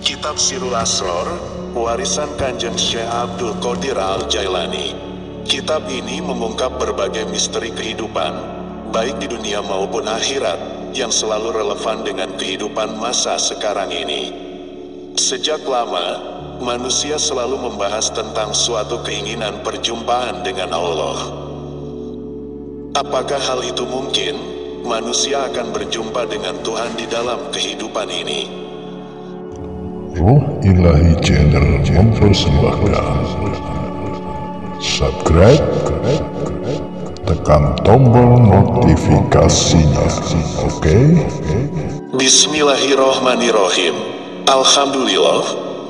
Kitab Sirul Asror, warisan Kanjeng Syekh Abdul Qadir Al-Jailani. Kitab ini mengungkap berbagai misteri kehidupan, baik di dunia maupun akhirat, yang selalu relevan dengan kehidupan masa sekarang ini. Sejak lama, manusia selalu membahas tentang suatu keinginan perjumpaan dengan Allah. Apakah hal itu mungkin? Manusia akan berjumpa dengan Tuhan di dalam kehidupan ini. Ruh Ilahi Channel mempersembahkan. Subscribe, tekan tombol notifikasinya, oke? Bismillahirrohmanirrohim.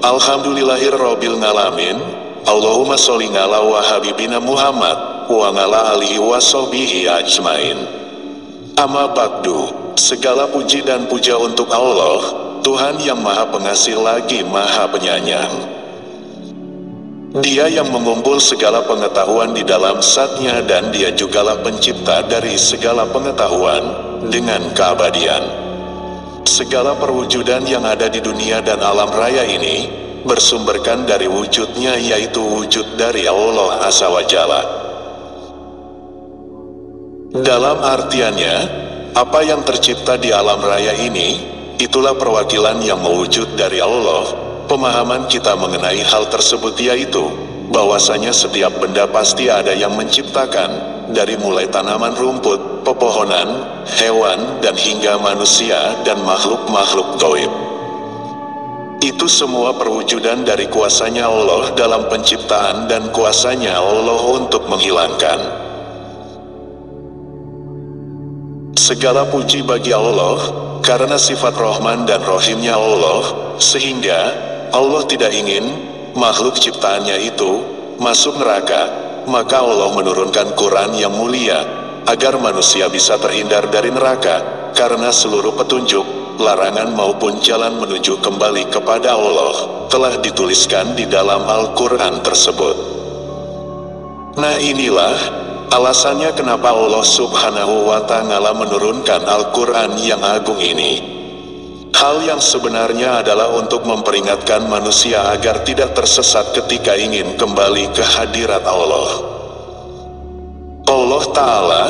Alhamdulillahirrobil ngalamin. Allahumma sholli ala wa habibina Muhammad wa ala alihi wa sahbihi ajmain. Amma ba'du, segala puji dan puja untuk Allah, Tuhan yang Maha Pengasih lagi Maha Penyayang. Dia yang mengumpul segala pengetahuan di dalam zatnya, dan Dia jugalah pencipta dari segala pengetahuan dengan keabadian. Segala perwujudan yang ada di dunia dan alam raya ini bersumberkan dari wujudnya, yaitu wujud dari Allah Azza wa Jalla. Dalam artiannya, apa yang tercipta di alam raya ini, itulah perwakilan yang mewujud dari Allah. Pemahaman kita mengenai hal tersebut yaitu, bahwasanya setiap benda pasti ada yang menciptakan, dari mulai tanaman, rumput, pepohonan, hewan, dan hingga manusia dan makhluk-makhluk gaib. Itu semua perwujudan dari kuasanya Allah dalam penciptaan dan kuasanya Allah untuk menghilangkan. Segala puji bagi Allah, karena sifat Rahman dan Rahimnya Allah, sehingga Allah tidak ingin makhluk ciptaannya itu masuk neraka. Maka Allah menurunkan Quran yang mulia, agar manusia bisa terhindar dari neraka, karena seluruh petunjuk, larangan maupun jalan menuju kembali kepada Allah, telah dituliskan di dalam Al-Quran tersebut. Nah, inilah alasannya kenapa Allah Subhanahu wa Ta'ala menurunkan Al-Quran yang agung ini. Hal yang sebenarnya adalah untuk memperingatkan manusia agar tidak tersesat ketika ingin kembali ke hadirat Allah. Allah Ta'ala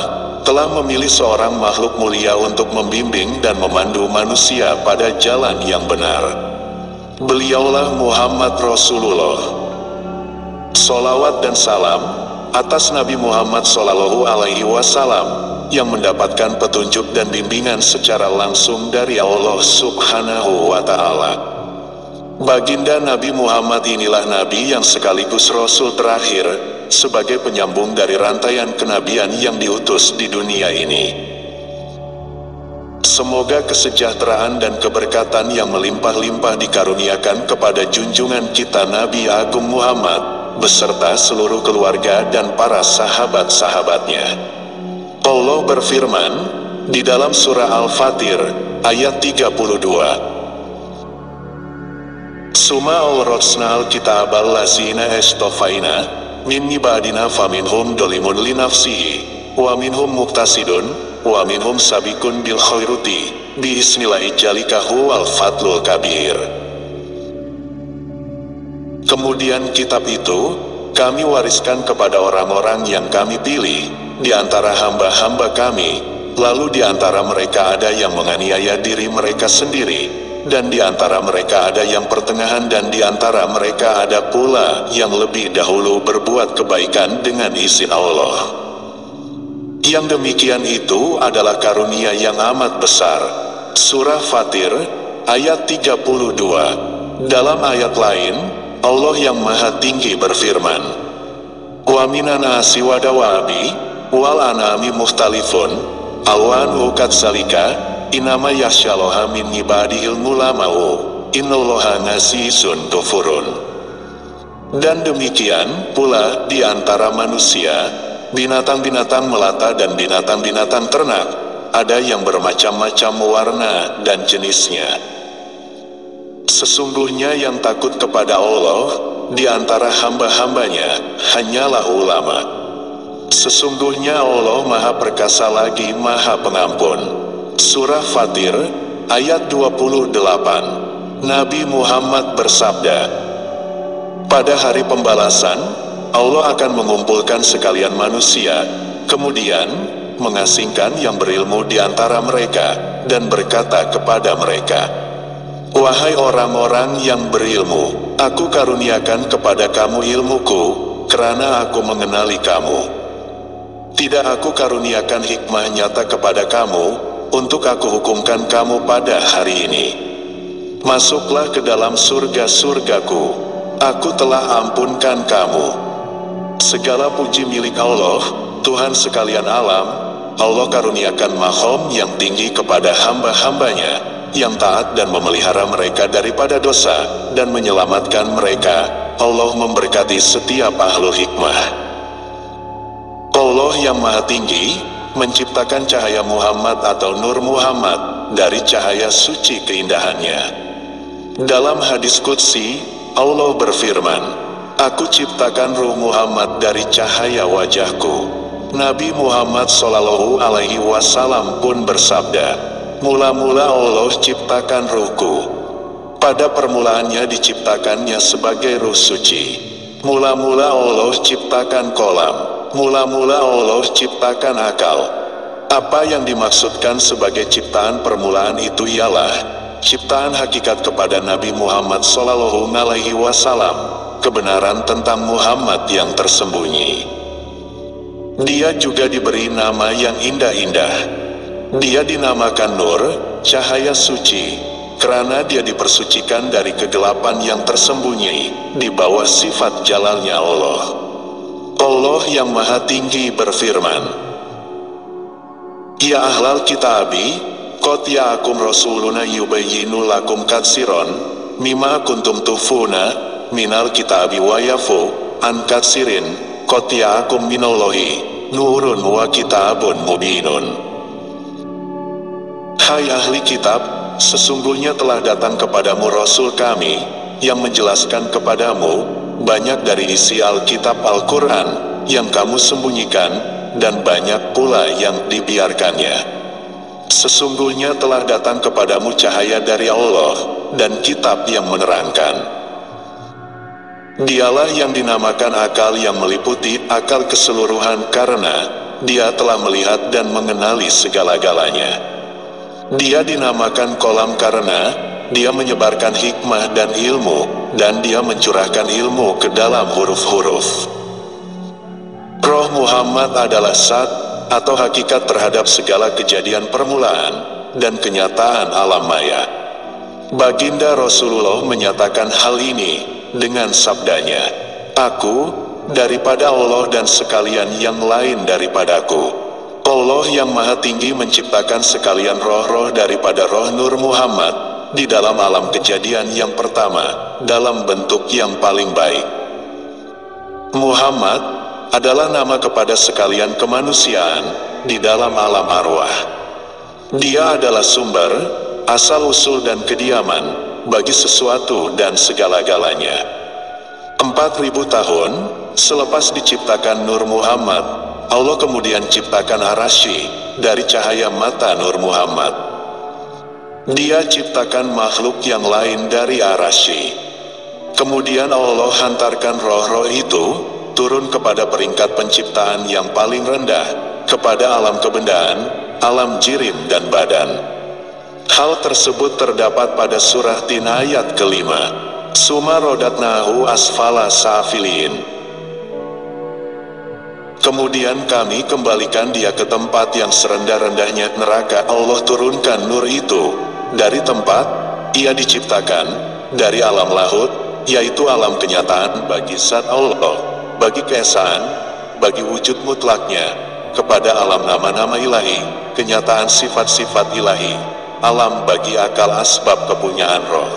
telah memilih seorang makhluk mulia untuk membimbing dan memandu manusia pada jalan yang benar. Beliaulah Muhammad Rasulullah. Sholawat dan salam atas Nabi Muhammad Sallallahu Alaihi Wasallam, yang mendapatkan petunjuk dan bimbingan secara langsung dari Allah Subhanahu wa Ta'ala. Baginda Nabi Muhammad inilah Nabi yang sekaligus Rasul terakhir, sebagai penyambung dari rantaian kenabian yang diutus di dunia ini. Semoga kesejahteraan dan keberkatan yang melimpah-limpah dikaruniakan kepada junjungan kita Nabi Agung Muhammad, beserta seluruh keluarga dan para sahabat-sahabatnya. Allah berfirman di dalam surah Al-Fatir ayat 32. Suma awrasna al-kitab allazina istofaina min ibadina faminhum dolimun linafsihi wa minhum muqtasidun wa minhum sabikun bil khairuti biisnillahi jalikahu wal fadlul kabir. Kemudian kitab itu kami wariskan kepada orang-orang yang kami pilih di antara hamba-hamba kami, lalu di antara mereka ada yang menganiaya diri mereka sendiri, dan di antara mereka ada yang pertengahan, dan di antara mereka ada pula yang lebih dahulu berbuat kebaikan dengan izin Allah. Yang demikian itu adalah karunia yang amat besar. Surah Fatir ayat 32. Dalam ayat lain, Allah yang Maha Tinggi berfirman, wa minan nasi wadawabi wal anami mukhtalifun alwanu katsalika inama yasyaloha min ibadihil mulamau innallaha ngasisun ghafurun. Dan demikian pula di antara manusia, binatang-binatang melata dan binatang-binatang ternak, ada yang bermacam-macam warna dan jenisnya. Sesungguhnya yang takut kepada Allah di antara hamba-hambanya hanyalah ulama. Sesungguhnya Allah Maha Perkasa lagi Maha Pengampun. Surah Fatir ayat 28. Nabi Muhammad bersabda, pada hari pembalasan, Allah akan mengumpulkan sekalian manusia, kemudian mengasingkan yang berilmu di antara mereka, dan berkata kepada mereka, wahai orang-orang yang berilmu, aku karuniakan kepada kamu ilmuku, karena aku mengenali kamu. Tidak aku karuniakan hikmah nyata kepada kamu, untuk aku hukumkan kamu pada hari ini. Masuklah ke dalam surga-surgaku, aku telah ampunkan kamu. Segala puji milik Allah, Tuhan sekalian alam. Allah karuniakan mahom yang tinggi kepada hamba-hambanya, yang taat dan memelihara mereka daripada dosa, dan menyelamatkan mereka. Allah memberkati setiap ahlu hikmah. Allah yang maha tinggi, menciptakan cahaya Muhammad atau Nur Muhammad, dari cahaya suci keindahannya. Dalam hadis qudsi, Allah berfirman, aku ciptakan ruh Muhammad dari cahaya wajahku. Nabi Muhammad SAW pun bersabda, mula-mula Allah ciptakan ruhku. Pada permulaannya diciptakannya sebagai ruh suci. Mula-mula Allah ciptakan kolam. Mula-mula Allah ciptakan akal. Apa yang dimaksudkan sebagai ciptaan permulaan itu ialah ciptaan hakikat kepada Nabi Muhammad SAW. Kebenaran tentang Muhammad yang tersembunyi. Dia juga diberi nama yang indah-indah. Dia dinamakan Nur, cahaya suci, karena dia dipersucikan dari kegelapan yang tersembunyi, di bawah sifat jalalnya Allah. Allah yang maha tinggi berfirman, ya ahlal kitabi, qad ya'akum rasuluna yubayyinu lakum katsiron, mimma kuntum tufuna, minal kitabi wa yafu an katsirin, qad ya'akum minallahi nurun wa kitabun mubinun. Hai ahli kitab, sesungguhnya telah datang kepadamu Rasul kami, yang menjelaskan kepadamu banyak dari isi Alkitab Al-Quran yang kamu sembunyikan, dan banyak pula yang dibiarkannya. Sesungguhnya telah datang kepadamu cahaya dari Allah, dan kitab yang menerangkan. Dialah yang dinamakan akal yang meliputi akal keseluruhan karena dia telah melihat dan mengenali segala-galanya. Dia dinamakan kolam karena dia menyebarkan hikmah dan ilmu, dan dia mencurahkan ilmu ke dalam huruf-huruf. Roh Muhammad adalah zat atau hakikat terhadap segala kejadian permulaan dan kenyataan alam maya. Baginda Rasulullah menyatakan hal ini dengan sabdanya, aku daripada Allah dan sekalian yang lain daripadaku. Allah yang maha tinggi menciptakan sekalian roh-roh daripada roh Nur Muhammad di dalam alam kejadian yang pertama, dalam bentuk yang paling baik. Muhammad adalah nama kepada sekalian kemanusiaan di dalam alam arwah. Dia adalah sumber, asal-usul dan kediaman bagi sesuatu dan segala-galanya. 4.000 tahun selepas diciptakan Nur Muhammad, Allah kemudian ciptakan Arasy dari cahaya mata Nur Muhammad. Dia ciptakan makhluk yang lain dari Arasy. Kemudian Allah hantarkan roh-roh itu turun kepada peringkat penciptaan yang paling rendah, kepada alam kebendaan, alam jirim dan badan. Hal tersebut terdapat pada surah Tin ayat kelima. Suma rodatnahu asfala safilin. Kemudian kami kembalikan dia ke tempat yang serendah-rendahnya neraka. Allah turunkan nur itu dari tempat ia diciptakan, dari alam lahut, yaitu alam kenyataan bagi zat Allah, bagi keesaan, bagi wujud mutlaknya, kepada alam nama-nama ilahi, kenyataan sifat-sifat ilahi, alam bagi akal asbab kepunyaan roh.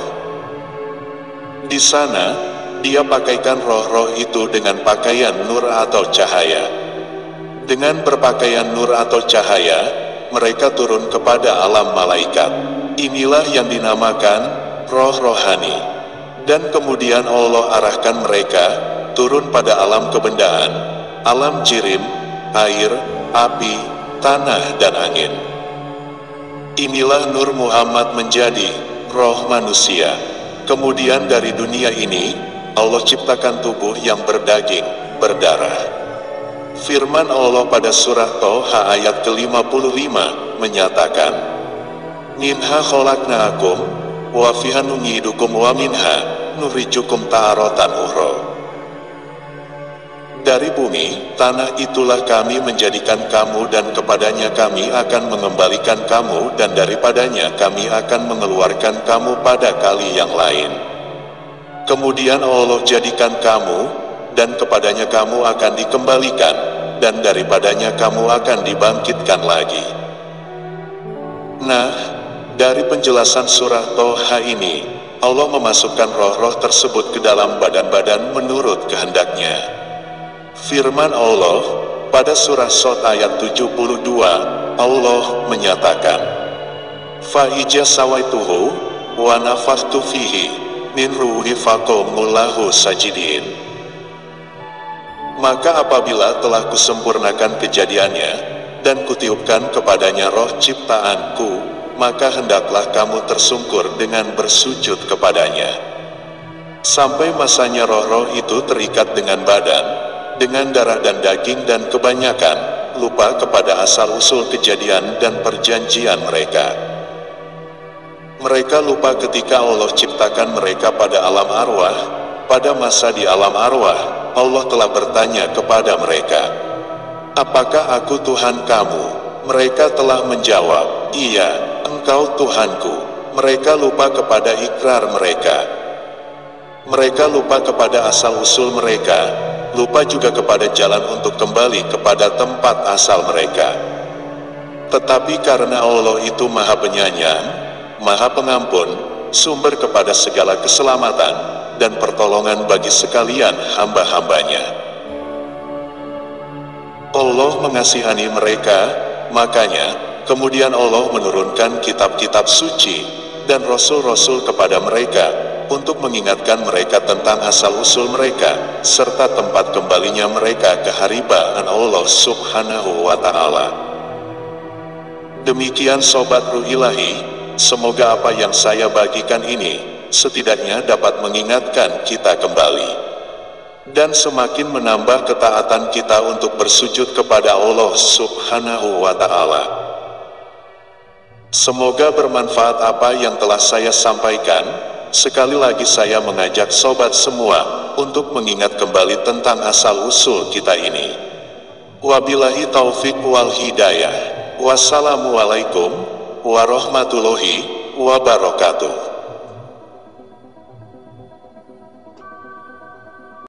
Di sana, dia pakaikan roh-roh itu dengan pakaian nur atau cahaya. Dengan berpakaian nur atau cahaya, mereka turun kepada alam malaikat. Inilah yang dinamakan roh rohani. Dan kemudian Allah arahkan mereka turun pada alam kebendaan, alam jirim, air, api, tanah dan angin. Inilah Nur Muhammad menjadi roh manusia. Kemudian dari dunia ini, Allah ciptakan tubuh yang berdaging, berdarah. Firman Allah pada surah Toha ayat ke-55 menyatakan, Minha khalaqnaakum, wa fiha nu'idukum wa minha nukhrijukum ta'aratan ukhra. Dari bumi, tanah itulah kami menjadikan kamu dan kepadanya kami akan mengembalikan kamu dan daripadanya kami akan mengeluarkan kamu pada kali yang lain. Kemudian Allah jadikan kamu, dan kepadanya kamu akan dikembalikan, dan daripadanya kamu akan dibangkitkan lagi. Nah, dari penjelasan surah Toha ini, Allah memasukkan roh-roh tersebut ke dalam badan-badan menurut kehendaknya. Firman Allah pada surah Shot ayat 72, Allah menyatakan, Fa'ija sawaituhu wa nafakhtu fihi min ruhi faqamu lahu sajidin. Maka apabila telah kusempurnakan kejadiannya dan kutiupkan kepadanya roh ciptaanku, maka hendaklah kamu tersungkur dengan bersujud kepadanya. Sampai masanya roh-roh itu terikat dengan badan, dengan darah dan daging dan kebanyakan lupa kepada asal-usul kejadian dan perjanjian mereka. Mereka lupa ketika Allah ciptakan mereka pada alam arwah. Pada masa di alam arwah, Allah telah bertanya kepada mereka, apakah aku Tuhan kamu? Mereka telah menjawab, iya, engkau Tuhanku. Mereka lupa kepada ikrar mereka. Mereka lupa kepada asal-usul mereka, lupa juga kepada jalan untuk kembali kepada tempat asal mereka. Tetapi karena Allah itu Maha Penyayang, Maha Pengampun, sumber kepada segala keselamatan dan pertolongan bagi sekalian hamba-hambanya. Allah mengasihani mereka, makanya kemudian Allah menurunkan kitab-kitab suci dan rasul-rasul kepada mereka untuk mengingatkan mereka tentang asal-usul mereka, serta tempat kembalinya mereka ke haribaan Allah Subhanahu wa Ta'ala. Demikian Sobat Ruh Ilahi, semoga apa yang saya bagikan ini, setidaknya dapat mengingatkan kita kembali, dan semakin menambah ketaatan kita untuk bersujud kepada Allah Subhanahu wa Ta'ala. Semoga bermanfaat apa yang telah saya sampaikan. Sekali lagi saya mengajak sobat semua untuk mengingat kembali tentang asal-usul kita ini. Wabillahi taufik wal hidayah. Wassalamualaikum warahmatullahi wabarakatuh.